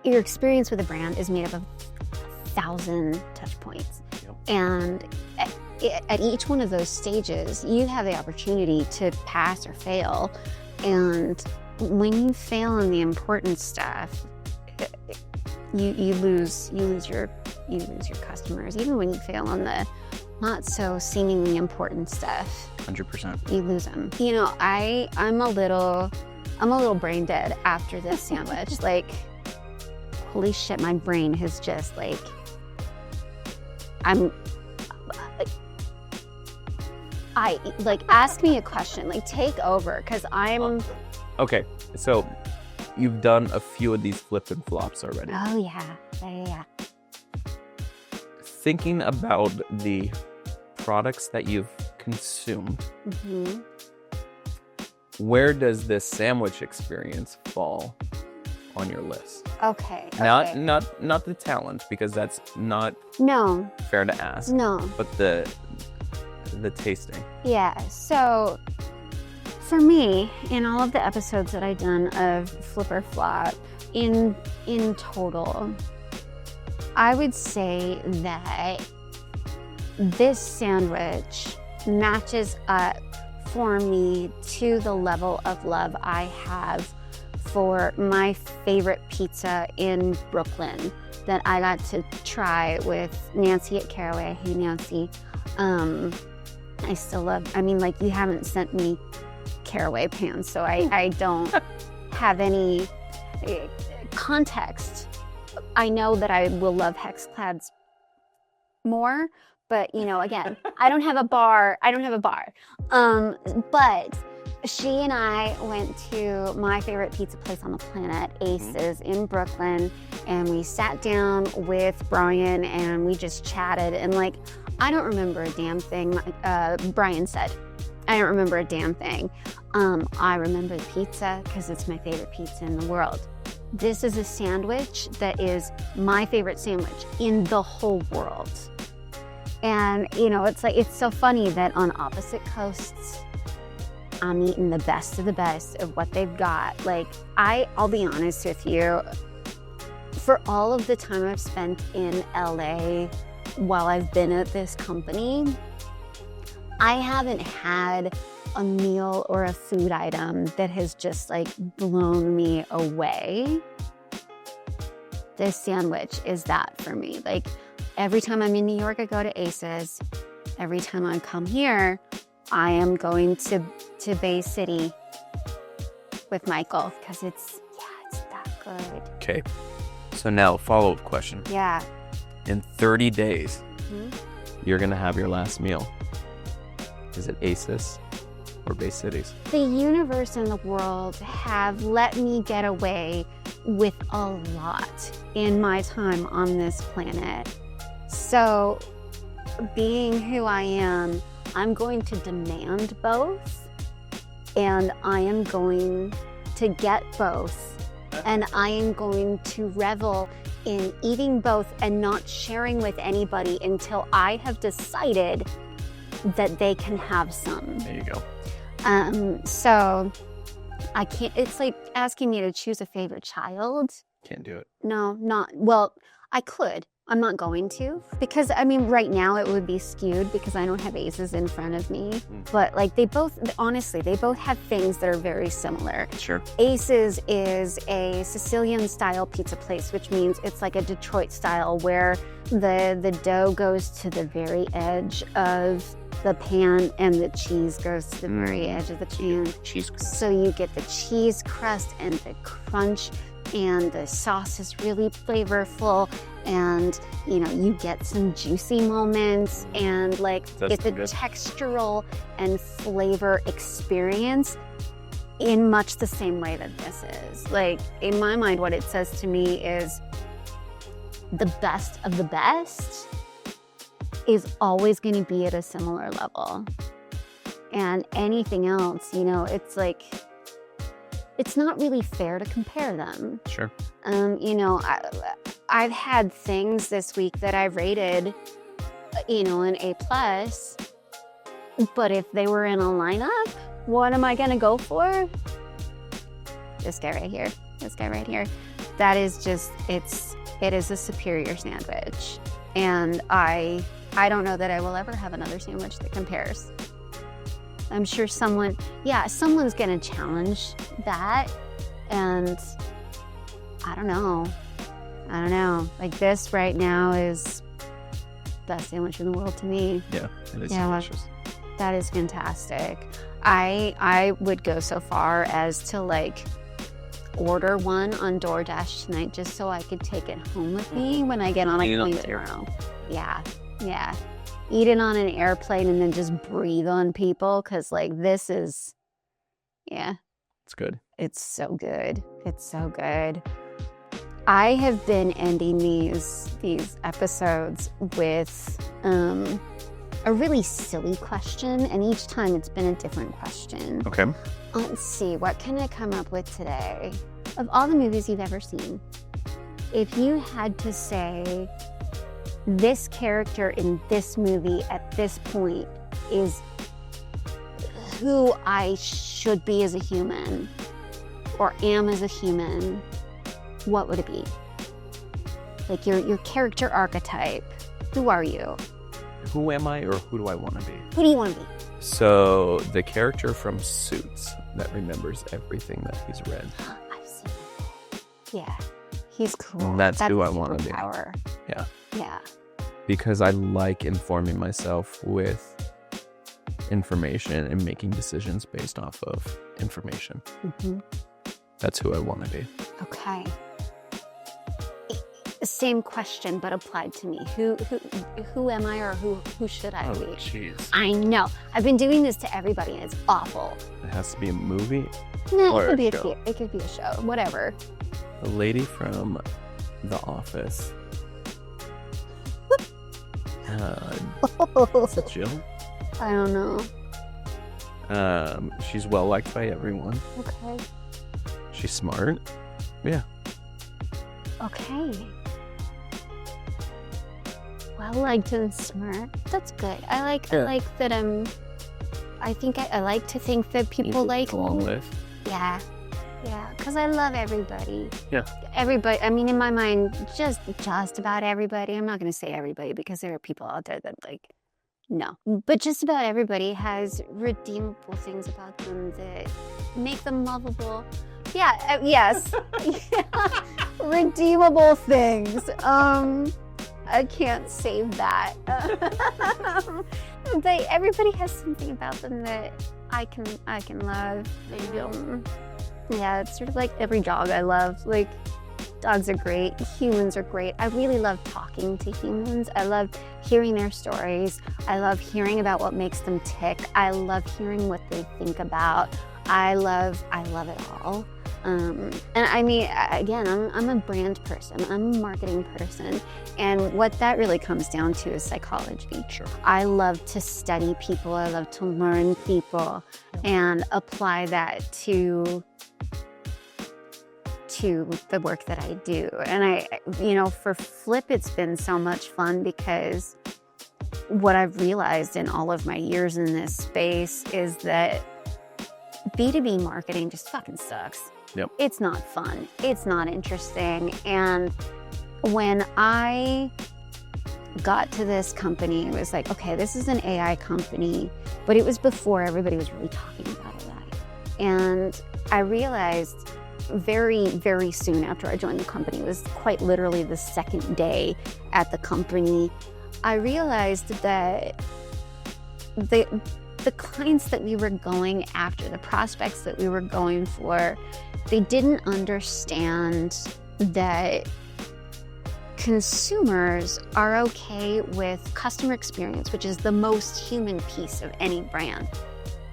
your experience with a brand is made up of 1,000 touch points. Yep. And at each one of those stages, you have the opportunity to pass or fail. And when you fail on the important stuff, you lose your customers. Even when you fail on the not so seemingly important stuff, 100%. you lose them. You know, I'm a little brain dead after this sandwich. Like, holy shit, my brain has just like, ask me a question, like take over, because I'm. Okay, so you've done a few of these flip and flops already. Oh yeah. Thinking about the products that you've consumed, Mm-hmm. where does this sandwich experience fall on your list? Okay. Not the talent, because that's not No. fair to ask. No. But the tasting. Yeah. So for me, in all of the episodes that I've done of Flip or Flop, in total, I would say that this sandwich matches up for me to the level of love I have for my favorite pizza in Brooklyn that I got to try with Nancy at Caraway. Hey, Nancy. I still love, I mean, like, you haven't sent me Caraway pans, so I don't have any context. I know that I will love HexClads more, but, you know, again, I don't have a bar. But she and I went to my favorite pizza place on the planet, Ace's in Brooklyn, and we sat down with Brian and we just chatted, and like, I don't remember a damn thing Brian said. I don't remember a damn thing. I remember the pizza because it's my favorite pizza in the world. This is a sandwich that is my favorite sandwich in the whole world. And, you know, it's like, it's so funny that on opposite coasts, I'm eating the best of what they've got. Like, I'll be honest with you, for all of the time I've spent in LA while I've been at this company, I haven't had a meal or a food item that has just like blown me away. This sandwich is that for me. Like, every time I'm in New York, I go to Ace's. Every time I come here, I am going to Bay City with Michael because it's that good. Okay. So now, follow-up question. Yeah. In 30 days, you're going to have your last meal. Is it Ace's or Bay Cities? The universe and the world have let me get away with a lot in my time on this planet. So, being who I am, I'm going to demand both, and I am going to get both, and I am going to revel in eating both and not sharing with anybody until I have decided that they can have some. There you go. So I can't, it's like asking me to choose a favorite child. Can't do it. No, not, well, I could. I'm not going to, because I mean, right now it would be skewed because I don't have aces in front of me. But like they both have things that are very similar. Sure. Aces is a Sicilian style pizza place, which means it's like a Detroit style where the dough goes to the very edge of the pan and the cheese goes to the very edge of the pan. Cheese crust. So you get the cheese crust and the crunch, and the sauce is really flavorful, and you know, you get some juicy moments, and like it's a textural and flavor experience in much the same way that this is. Like in my mind, what it says to me is the best of the best is always going to be at a similar level. And anything else, you know, it's like, it's not really fair to compare them. Sure. You know, I've had things this week that I rated, you know, an A+, but if they were in a lineup, what am I going to go for? This guy right here. This guy right here. That is just, it is a superior sandwich. And I don't know that I will ever have another sandwich that compares. I'm sure someone's gonna challenge that, and I don't know. Like this right now is the best sandwich in the world to me. Yeah, it is delicious. That is fantastic. I would go so far as to like order one on DoorDash tonight just so I could take it home with me when I get on a plane tomorrow. Yeah. Eat it on an airplane and then just breathe on people, because like this is, it's good. It's so good. It's so good. I have been ending these episodes with a really silly question, and each time it's been a different question. Okay. Let's see, what can I come up with today? Of all the movies you've ever seen, if you had to say this character in this movie at this point is who I should be as a human or am as a human, what would it be? Like your character archetype. Who are you? Who am I, or who do I want to be? Who do you want to be? So the character from Suits that remembers everything that he's read. I've seen that. Yeah. He's cool. That's who I want to be. Power. Yeah. Yeah. Because I like informing myself with information and making decisions based off of information. Mm-hmm. That's who I want to be. Okay. Same question, but applied to me. Who am I, or who should I be? Oh, jeez. I know. I've been doing this to everybody, and it's awful. It has to be a movie. Nah, or it could be show. It could be a show. Whatever. The lady from The Office. Is it Jill? I don't know. She's well liked by everyone. Okay. She's smart. Yeah. Okay. Well liked and smart. That's good. I like that. I like to think that people like along me. with. Yeah. Because I love everybody. Yeah. Everybody. I mean, in my mind, just about everybody. I'm not going to say everybody because there are people out there that like, no. But just about everybody has redeemable things about them that make them lovable. Yeah. Yes. Yeah. Redeemable things. I can't save that. Everybody has something about them that I can love. Yeah, it's sort of like every dog I love. Like, dogs are great. Humans are great. I really love talking to humans. I love hearing their stories. I love hearing about what makes them tick. I love hearing what they think about. I love it all. And I mean, again, I'm a brand person. I'm a marketing person. And what that really comes down to is psychology. Sure. I love to study people. I love to learn people and apply that to the work that I do. And for Flip, it's been so much fun because what I've realized in all of my years in this space is that B2B marketing just fucking sucks. Yep. It's not fun. It's not interesting. And when I got to this company, it was like, okay, this is an AI company, but it was before everybody was really talking about AI. And I realized very, very soon after I joined the company, it was quite literally the second day at the company, I realized that the clients that we were going after, the prospects that we were going for, they didn't understand that consumers are okay with customer experience, which is the most human piece of any brand.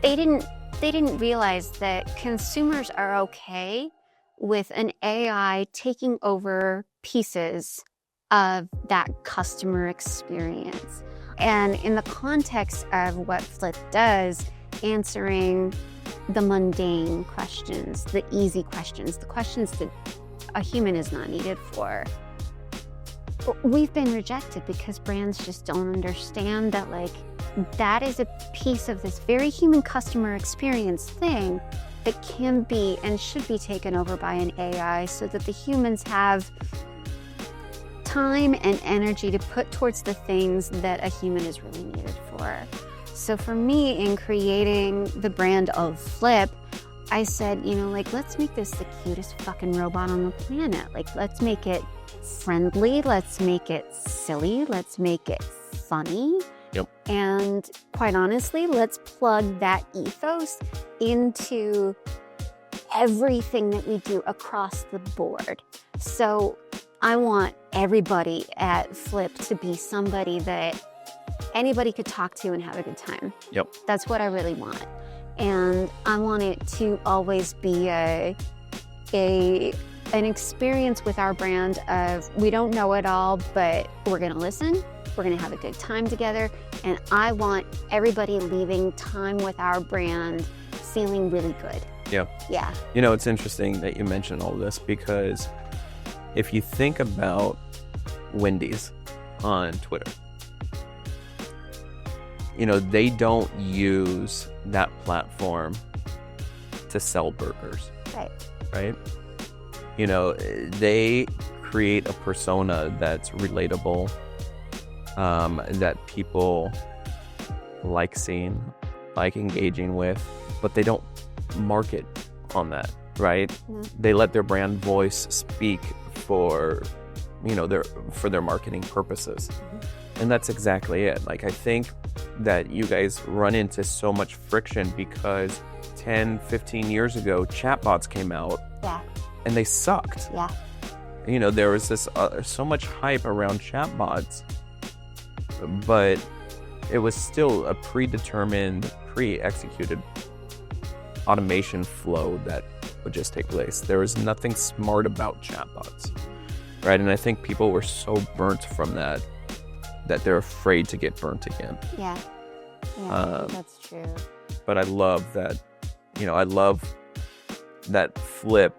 They didn't realize that consumers are okay with an AI taking over pieces of that customer experience. And in the context of what Flip does, answering the mundane questions, the easy questions, the questions that a human is not needed for, we've been rejected because brands just don't understand that, like, that is a piece of this very human customer experience thing that can be and should be taken over by an AI so that the humans have time and energy to put towards the things that a human is really needed for. So for me, in creating the brand of Flip, I said, you know, like, let's make this the cutest fucking robot on the planet. Like, let's make it friendly, let's make it silly, let's make it funny. Yep. And quite honestly, let's plug that ethos into everything that we do across the board. So I want everybody at Flip to be somebody that anybody could talk to and have a good time. Yep. That's what I really want. And I want it to always be an experience with our brand of, we don't know it all, but we're gonna listen, we're gonna have a good time together, and I want everybody leaving time with our brand feeling really good. Yeah. Yeah. You know, it's interesting that you mentioned all this, because if you think about Wendy's on Twitter, you know, they don't use that platform to sell burgers. Right? You know, they create a persona that's relatable, that people like seeing, like engaging with, but they don't market on that, right? Mm-hmm. They let their brand voice speak for, you know, their marketing purposes. Mm-hmm. And that's exactly it. Like, I think that you guys run into so much friction because 10, 15 years ago, chatbots came out. Yeah. And they sucked. Yeah. You know, there was this so much hype around chatbots, but it was still a predetermined, pre-executed automation flow that would just take place. There was nothing smart about chatbots, right? And I think people were so burnt from that they're afraid to get burnt again. Yeah. Yeah, that's true. But I love that, you know, I love that Flip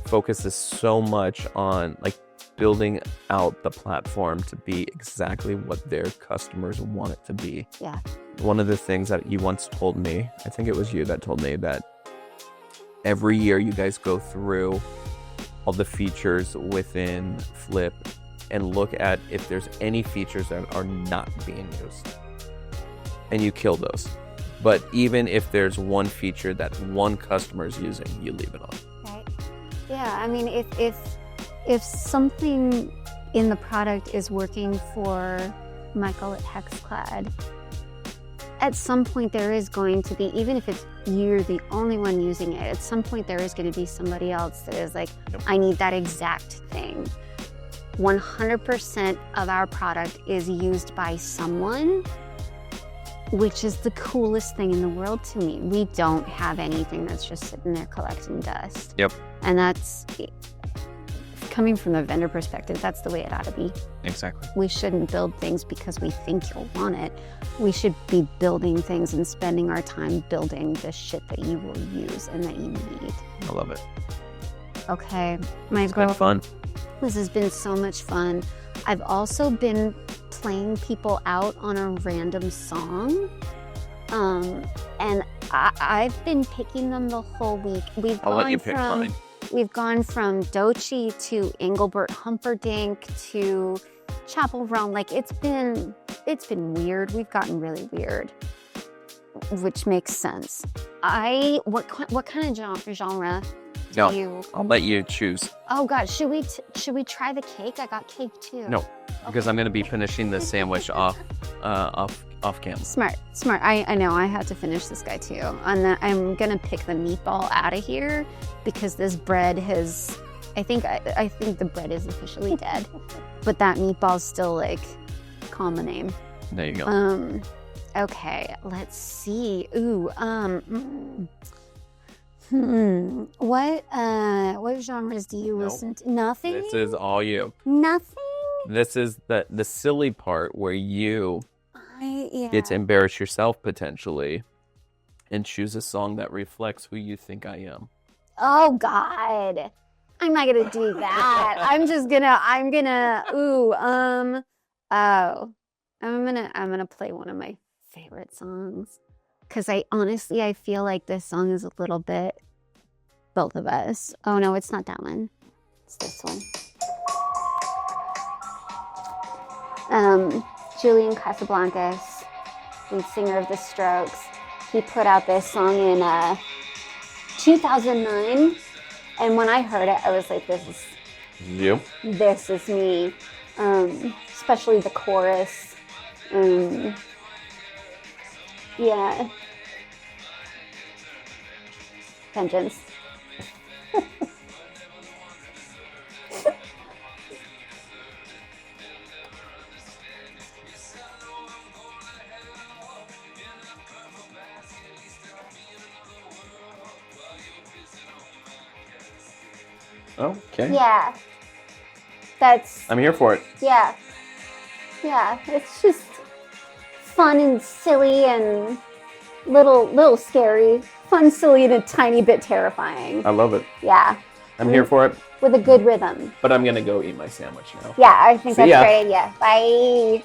focuses so much on, like, building out the platform to be exactly what their customers want it to be. Yeah. One of the things that you once told me, I think it was you that told me, that every year you guys go through all the features within Flip and look at if there's any features that are not being used, and you kill those. But even if there's one feature that one customer is using, you leave it on. Right. Yeah, I mean, if something in the product is working for Michael at HexClad, at some point there is going to be, even if it's you're the only one using it, at some point there is going to be somebody else that is like, yep, I need that exact thing. 100% of our product is used by someone, which is the coolest thing in the world to me. We don't have anything that's just sitting there collecting dust. Yep. And that's, coming from the vendor perspective, that's the way it ought to be. Exactly. We shouldn't build things because we think you'll want it. We should be building things and spending our time building the shit that you will use and that you need. I love it. Okay. It's been fun. This has been so much fun. I've also been playing people out on a random song. And I've been picking them the whole week. I'll let you pick mine. We've gone from Doechii to Engelbert Humperdinck to Chaperone. Like it's been weird. We've gotten really weird, which makes sense. What kind of genre No, do you? I'll let you choose. Oh God, should we try the cake? I got cake too. No, because I'm going to be finishing the sandwich off camera. Smart. I know. I had to finish this guy too. And then I'm gonna pick the meatball out of here because this bread has. I think the bread is officially dead, but that meatball's still like common name. There you go. Okay. Let's see. Ooh. What genres do you listen to? Nothing. This is all you. Nothing. This is the silly part where you Yeah. get to embarrass yourself potentially and choose a song that reflects who you think I am. Oh God. I'm not gonna do that. I'm gonna play one of my favorite songs. Cause I feel like this song is a little bit both of us. Oh no, it's not that one. It's this one. Julian Casablancas, lead singer of The Strokes, he put out this song in 2009, and when I heard it, I was like, this is me. Especially the chorus. Yeah. Vengeance. Okay. Yeah. I'm here for it. Yeah. Yeah. It's just fun and silly and little scary. Fun, silly, and a tiny bit terrifying. I love it. Yeah. I'm here for it. With a good rhythm. But I'm going to go eat my sandwich now. Yeah, I think See that's ya. a great idea. Bye.